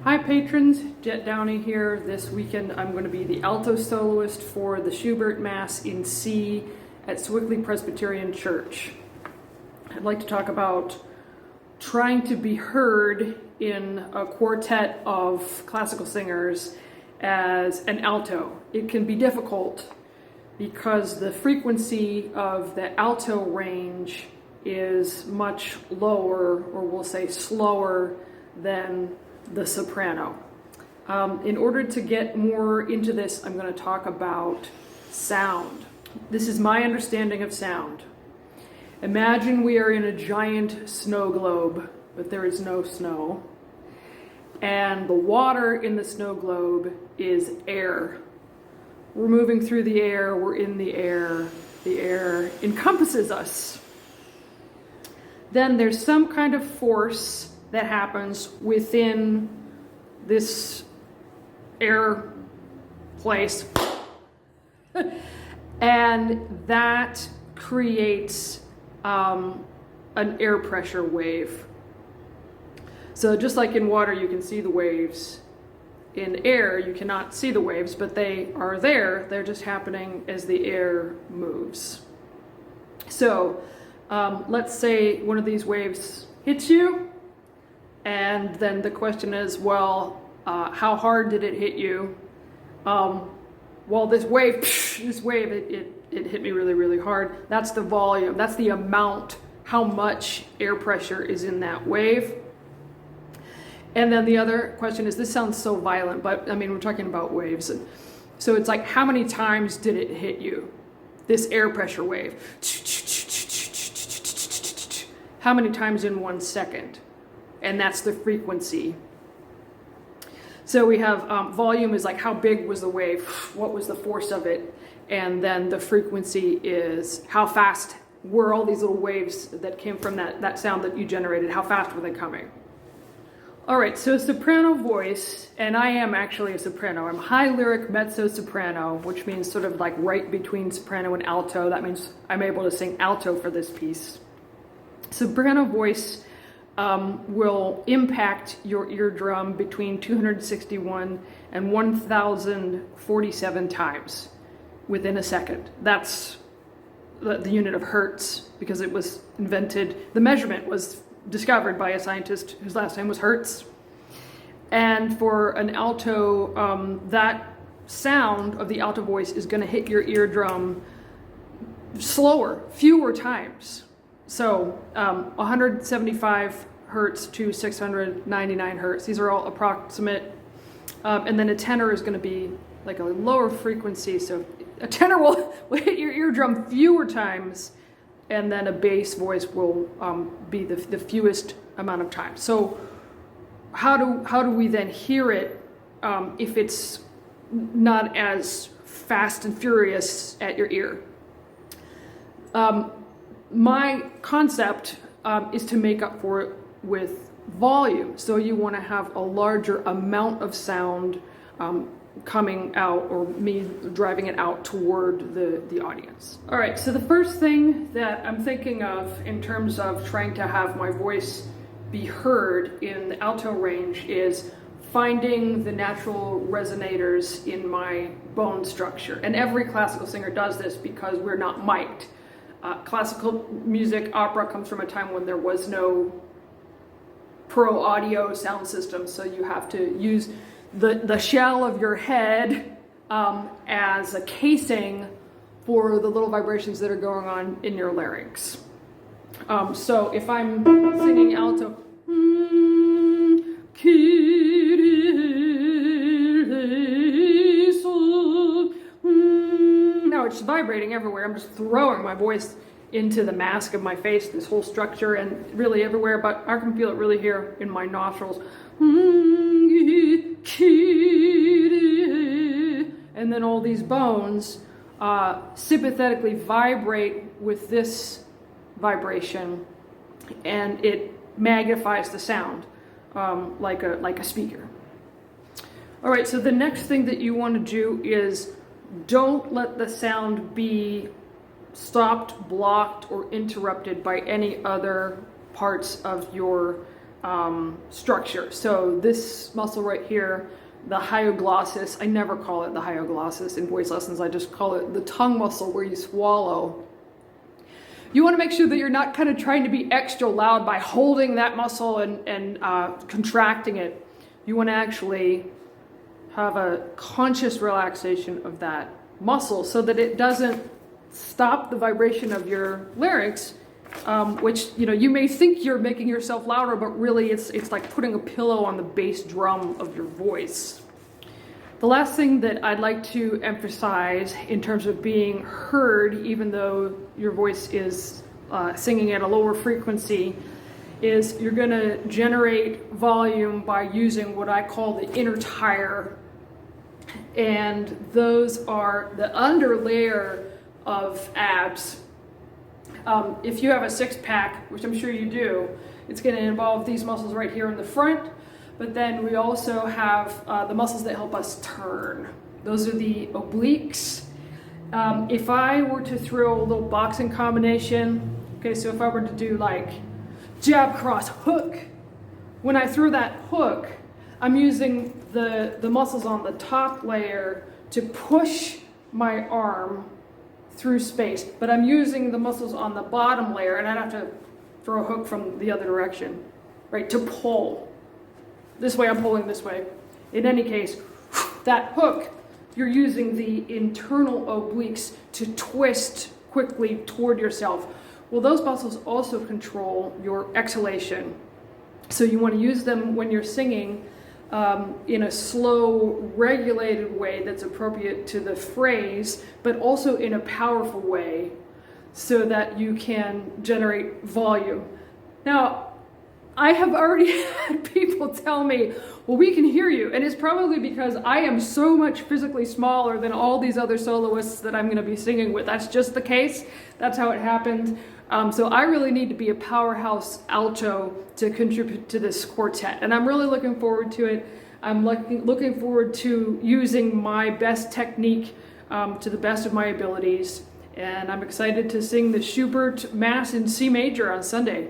Hi patrons, Jett Downey here. This weekend I'm going to be the alto soloist for the Schubert Mass in C at Swickley Presbyterian Church. I'd like to talk about trying to be heard in a quartet of classical singers as an alto. It can be difficult because the frequency of the alto range is much lower, or we'll say slower, than the soprano. In order to get more into this, I'm going to talk about sound. This is my understanding of sound. Imagine we are in a giant snow globe, but there is no snow. And the water in the snow globe is air. We're moving through the air, we're in the air encompasses us. Then there's some kind of force that happens within this air place, and that creates an air pressure wave. So just like in water you can see the waves, in air you cannot see the waves, but they are there. They're just happening as the air moves. So let's say one of these waves hits you, and then the question is, well, how hard did it hit you? Well, this wave, it hit me really, really hard. That's the volume. That's the amount, how much air pressure is in that wave. And then the other question is, this sounds so violent, but I mean, we're talking about waves. So it's like, how many times did it hit you? This air pressure wave. How many times in 1 second? And that's the frequency. So we have volume is like how big was the wave, what was the force of it, and then the frequency is how fast were all these little waves that came from that sound that you generated, how fast were they coming? All right, so soprano voice, and I am actually a soprano. I'm high lyric mezzo soprano, which means sort of like right between soprano and alto. That means I'm able to sing alto for this piece. Soprano voice will impact your eardrum between 261 and 1,047 times within a second. That's the unit of hertz, because it was invented, the measurement was discovered by a scientist whose last name was Hertz. And for an alto, that sound of the alto voice is going to hit your eardrum slower, fewer times. So 175 hertz to 699 hertz. These are all approximate. And then a tenor is going to be like a lower frequency. So a tenor will hit your eardrum fewer times, and then a bass voice will be the fewest amount of times. So how do we then hear it if it's not as fast and furious at your ear? My concept is to make up for it with volume. So you want to have a larger amount of sound coming out, or me driving it out toward the audience. All right, so the first thing that I'm thinking of in terms of trying to have my voice be heard in the alto range is finding the natural resonators in my bone structure. And every classical singer does this because we're not mic'd. Classical music, opera, comes from a time when there was no pro audio sound system, so you have to use the shell of your head as a casing for the little vibrations that are going on in your larynx. So if I'm singing alto, now it's vibrating everywhere. I'm just throwing my voice into the mask of my face, this whole structure, and really everywhere, but I can feel it really here in my nostrils. And then all these bones sympathetically vibrate with this vibration, and it magnifies the sound like a speaker. All right, so the next thing that you want to do is don't let the sound be stopped, blocked, or interrupted by any other parts of your structure. So this muscle right here, the hyoglossus, I never call it the hyoglossus in voice lessons, I just call it the tongue muscle where you swallow. You want to make sure that you're not kind of trying to be extra loud by holding that muscle and contracting it. You want to actually have a conscious relaxation of that muscle so that it doesn't stop the vibration of your larynx, which, you know, you may think you're making yourself louder, but really it's like putting a pillow on the bass drum of your voice. The last thing that I'd like to emphasize in terms of being heard, even though your voice is singing at a lower frequency, is you're going to generate volume by using what I call the inner tire. And those are the under layer of abs. If you have a six-pack, which I'm sure you do, it's going to involve these muscles right here in the front. But then we also have the muscles that help us turn. Those are the obliques. If I were to throw a little boxing combination, okay, so if I were to do like jab, cross, hook, when I throw that hook, I'm using the muscles on the top layer to push my arm through space, but I'm using the muscles on the bottom layer, and I'd have to throw a hook from the other direction, right, to pull. This way, I'm pulling this way. In any case, that hook, you're using the internal obliques to twist quickly toward yourself. Well, those muscles also control your exhalation. So you want to use them when you're singing in a slow, regulated way that's appropriate to the phrase, but also in a powerful way so that you can generate volume. Now, I have already had people tell me, well, we can hear you. And it's probably because I am so much physically smaller than all these other soloists that I'm going to be singing with. That's just the case. That's how it happened. So I really need to be a powerhouse alto to contribute to this quartet. And I'm really looking forward to it. I'm looking forward to using my best technique to the best of my abilities. And I'm excited to sing the Schubert Mass in C major on Sunday.